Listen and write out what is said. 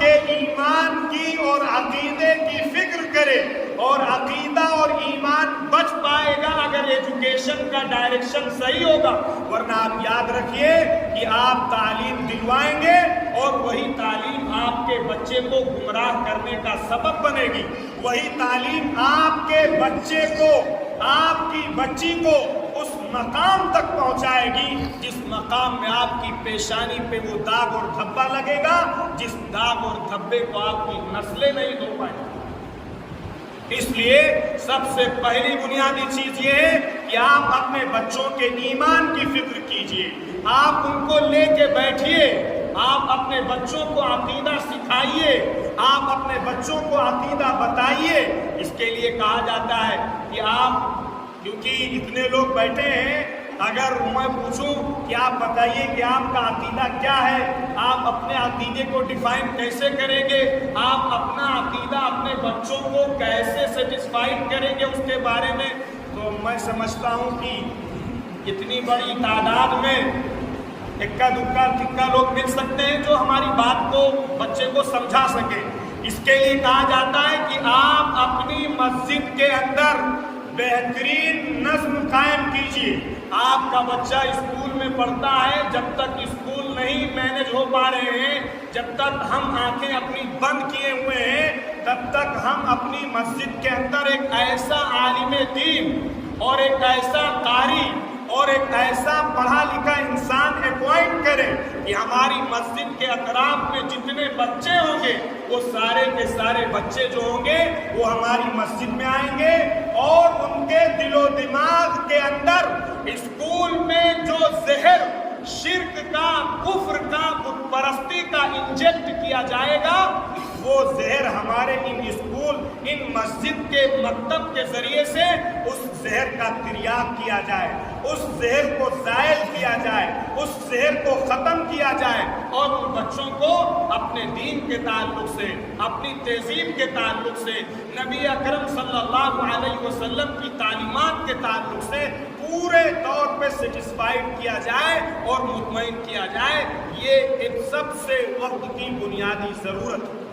کے ایمان کی اور عقیدے کی فکر کرے، اور عقیدہ اور ایمان بچ پائے گا اگر ایجوکیشن کا ڈائریکشن صحیح ہوگا، ورنہ آپ یاد رکھیے کہ آپ تعلیم دلوائیں گے اور وہی تعلیم آپ کے بچے کو گمراہ کرنے کا سبب بنے گی، وہی تعلیم آپ کے بچے کو، آپ کی بچی کو اس مقام تک پہنچائے گی جس مقام میں آپ کی پیشانی پہ وہ داغ اور دھبا لگے گا، جس داغ اور دھبے کو آپ کی نسلیں نہیں دھو پائیں گی۔ اس لیے سب سے پہلی بنیادی چیز یہ ہے کہ آپ اپنے بچوں کے ایمان کی فکر کیجئے، آپ ان کو لے کے بیٹھیے، آپ اپنے بچوں کو عقیدہ سکھائیے، آپ اپنے بچوں کو عقیدہ بتائیے۔ اس کے لیے کہا جاتا ہے کہ آپ، کیونکہ اتنے لوگ بیٹھے ہیں، اگر میں پوچھوں کہ آپ بتائیے کہ آپ کا عقیدہ کیا ہے، آپ اپنے عقیدے کو ڈیفائن کیسے کریں گے، آپ اپنا عقیدہ اپنے بچوں کو کیسے سیٹسفائیڈ کریں گے اس کے بارے میں، تو میں سمجھتا ہوں کہ اتنی بڑی تعداد میں اکا دکا تکا لوگ مل سکتے ہیں جو ہماری بات کو، بچے کو سمجھا سکیں۔ اس کے لیے کہا جاتا ہے کہ آپ اپنی مسجد کے اندر بہترین نظم قائم کیجیے۔ آپ کا بچہ اسکول میں پڑھتا ہے، جب تک اسکول نہیں مینج ہو پا رہے ہیں، جب تک ہم آنکھیں اپنی بند کیے ہوئے ہیں، تب تک ہم اپنی مسجد کے اندر ایک ایسا عالم دین اور ایک ایسا قاری اور ایک ایسا پڑھا لکھا انسان اپوائنٹ کریں کہ ہماری مسجد کے اطراف میں جتنے بچے ہوں گے وہ سارے کے سارے بچے جو ہوں گے وہ ہماری مسجد میں آئیں گے، اور ان کے دل و دماغ کے اندر اسکول میں جو زہر شرک کا، کفر کا، بت پرستی کا انجیکٹ کیا جائے گا، وہ زہر ہمارے ان اسکول، ان مسجد کے مکتب کے ذریعے سے اس زہر کا تریاق کیا جائے، اس زہر کو زائل کیا جائے، اس زہر کو ختم کیا جائے، اور ان بچوں کو اپنے دین کے تعلق سے، اپنی تہذیب کے تعلق سے، نبی اکرم صلی اللہ علیہ وسلم کی تعلیمات کے تعلق سے پورے طور پہ سیٹسفائیڈ کیا جائے اور مطمئن کیا جائے۔ یہ ایک سب سے وقت کی بنیادی ضرورت ہے۔